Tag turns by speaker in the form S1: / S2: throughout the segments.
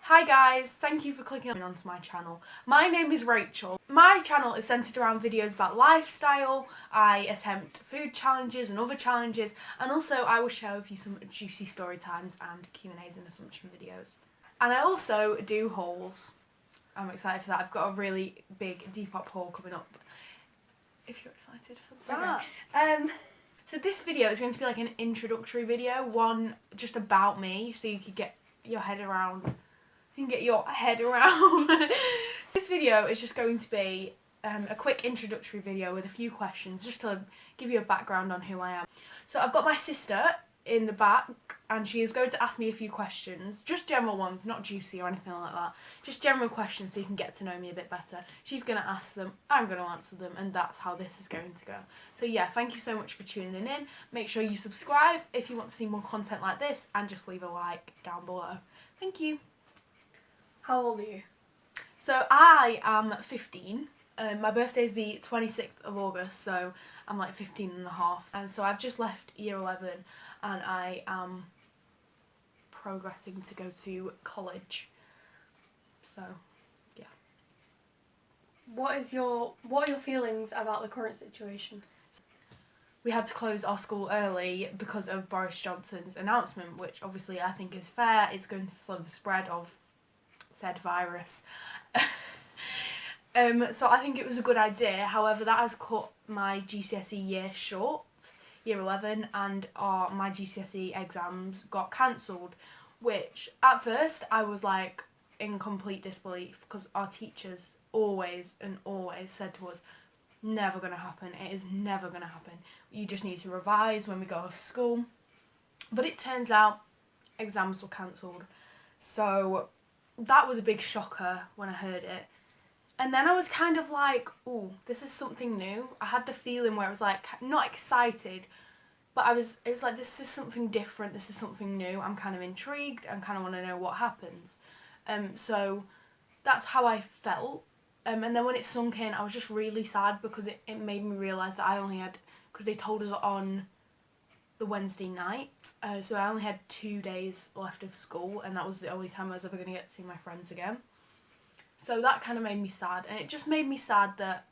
S1: Hi guys, thank you for clicking onto my channel. My name is Rachel. My channel is centred around videos about lifestyle. I attempt food challenges and other challenges, and also I will share with you some juicy story times and Q&As and assumption videos. And I also do hauls. I'm excited for that. I've got a really big Depop haul coming up. If you're excited for that.
S2: Okay.
S1: So this video is going to be like an introductory video, one just about me, so you could get your head around. This video is just going to be a quick introductory video with a few questions, just to give you a background on who I am. So I've got my sister in the back, and she is going to ask me a few questions, just general ones, not juicy or anything like that, just general questions so you can get to know me a bit better. She's going to ask them, I'm going to answer them, and that's how this is going to go. So yeah, thank you so much for tuning in. Make sure you subscribe if you want to see more content like this, and just leave a like down below. Thank you.
S2: How old are you?
S1: So I am 15. My birthday is the 26th of August, so I'm like 15 and a half. And so I've just left year 11 and I am progressing to go to college. So, yeah.
S2: What are your feelings about the current situation?
S1: We had to close our school early because of Boris Johnson's announcement, which obviously I think is fair. It's going to slow the spread of said virus. So I think it was a good idea. However, that has cut my GCSE year short, year 11, and my GCSE exams got cancelled, which at first I was like in complete disbelief, because our teachers always said to us, never going to happen, it is never going to happen, you just need to revise when we go off school. But it turns out exams were cancelled, so that was a big shocker when I heard it. And then I was kind of like, oh, this is something new. I had the feeling where I was like, not excited, but it was like, this is something different, this is something new. I'm kind of intrigued, I kind of want to know what happens. So that's how I felt. And then when it sunk in, I was just really sad, because it made me realise that I only had, because they told us on the Wednesday night, so I only had 2 days left of school, and that was the only time I was ever going to get to see my friends again. So that kind of made me sad, and it just made me sad that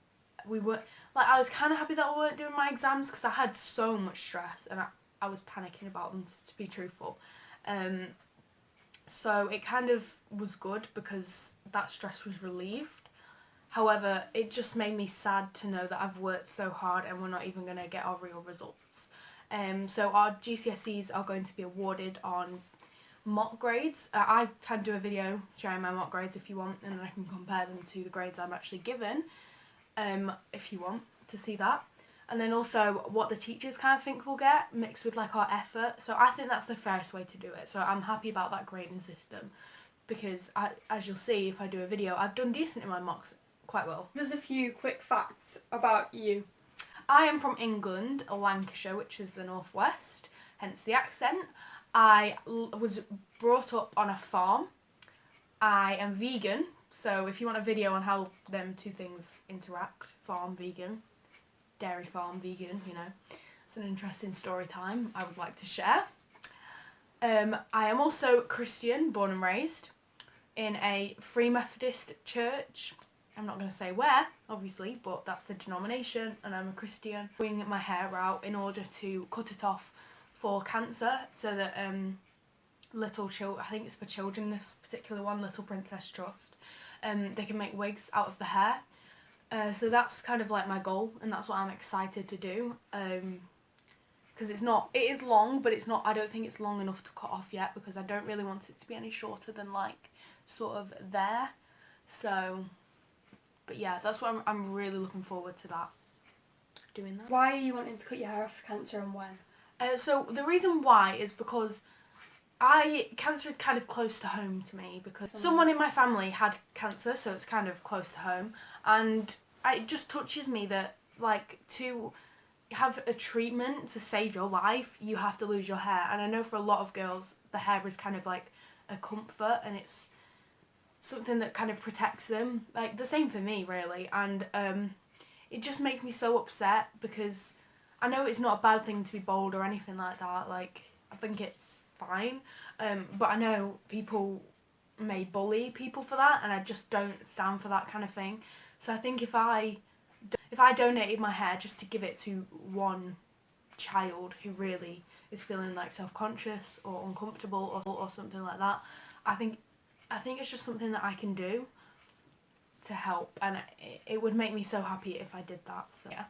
S1: we were, like, I was kind of happy that we weren't doing my exams, because I had so much stress, and I was panicking about them, to be truthful. So it kind of was good, because that stress was relieved. However, it just made me sad to know that I've worked so hard and we're not even going to get our real results. So our GCSEs are going to be awarded on mock grades. I can do a video showing my mock grades if you want, and then I can compare them to the grades I'm actually given, if you want to see that. And then also what the teachers kind of think we'll get, mixed with like our effort. So I think that's the fairest way to do it. So I'm happy about that grading system, because as you'll see if I do a video, I've done decent in my mocks, quite well.
S2: There's a few quick facts about you.
S1: I am from England, Lancashire, which is the northwest, hence the accent. I was brought up on a farm. I am vegan, so if you want a video on how them two things interact, farm, vegan, dairy farm, vegan, you know, it's an interesting story time I would like to share. I am also Christian, born and raised in a Free Methodist church. I'm not going to say where, obviously, but that's the denomination, and I'm a Christian. Doing my hair out in order to cut it off for cancer, so that little children, I think it's for children, this particular one, Little Princess Trust, they can make wigs out of the hair. So that's kind of like my goal, and that's what I'm excited to do. Because it is long, but it's not, I don't think it's long enough to cut off yet, because I don't really want it to be any shorter than like sort of there. So, but yeah, that's what I'm really looking forward to that, doing that.
S2: Why are you wanting to cut your hair off for cancer, and when?
S1: So the reason why is because cancer is kind of close to home to me, because someone in my family had cancer, so it's kind of close to home, and it just touches me that, like, to have a treatment to save your life, you have to lose your hair. And I know for a lot of girls, the hair is kind of like a comfort, and it's something that kind of protects them, like the same for me really. And it just makes me so upset, because I know it's not a bad thing to be bald or anything like that, like I think it's fine, but I know people may bully people for that, and I just don't stand for that kind of thing. So I think if I donated my hair just to give it to one child who really is feeling like self-conscious or uncomfortable or something like that, I think it's just something that I can do to help, and it would make me so happy if I did that. So yeah.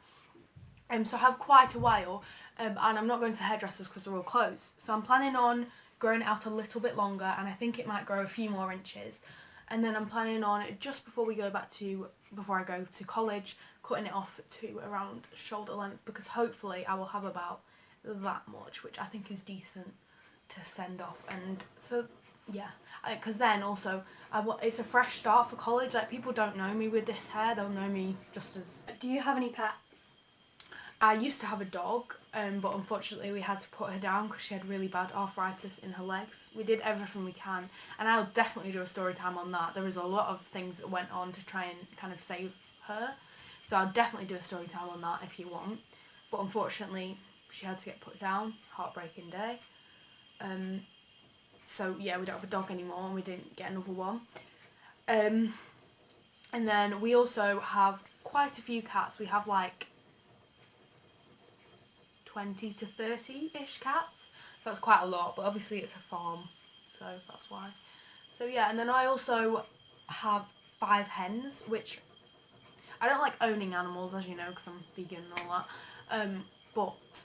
S1: So I have quite a while, and I'm not going to hairdressers because they're all closed. So I'm planning on growing it out a little bit longer, and I think it might grow a few more inches. And then I'm planning on, just before I go to college, cutting it off to around shoulder length, because hopefully I will have about that much, which I think is decent to send off. And so yeah, because then also it's a fresh start for college. Like, people don't know me with this hair, they'll know me just as...
S2: Do you have any pets?
S1: I used to have a dog, but unfortunately we had to put her down because she had really bad arthritis in her legs. We did everything we can, and I'll definitely do a story time on that. There was a lot of things that went on to try and kind of save her, so I'll definitely do a story time on that if you want. But unfortunately she had to get put down. Heartbreaking day. So yeah, we don't have a dog anymore, and we didn't get another one. And then we also have quite a few cats. We have like 20 to 30-ish cats, so that's quite a lot, but obviously it's a farm, so that's why. So yeah, and then I also have 5 hens, which I don't like owning animals, as you know, because I'm vegan and all that, but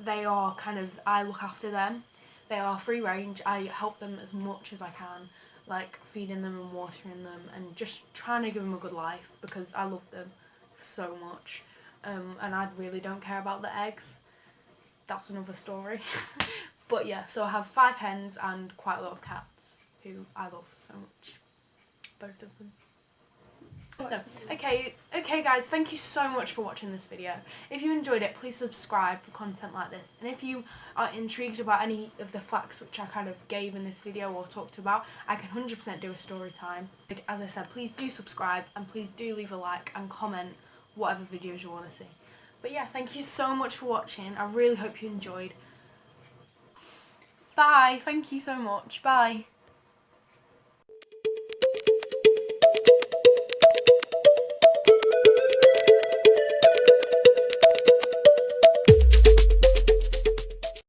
S1: they are kind of, I look after them. They are free range. I help them as much as I can, like feeding them and watering them and just trying to give them a good life, because I love them so much, and I really don't care about the eggs. That's another story. But yeah, so I have 5 hens and quite a lot of cats who I love so much. Both of them. No. Okay guys, thank you so much for watching this video. If you enjoyed it, please subscribe for content like this. And if you are intrigued about any of the facts which I kind of gave in this video or talked about, I can 100% do a story time. As I said, please do subscribe, and please do leave a like and comment whatever videos you want to see. But yeah, thank you so much for watching. I really hope you enjoyed. Bye. Thank you so much. Bye.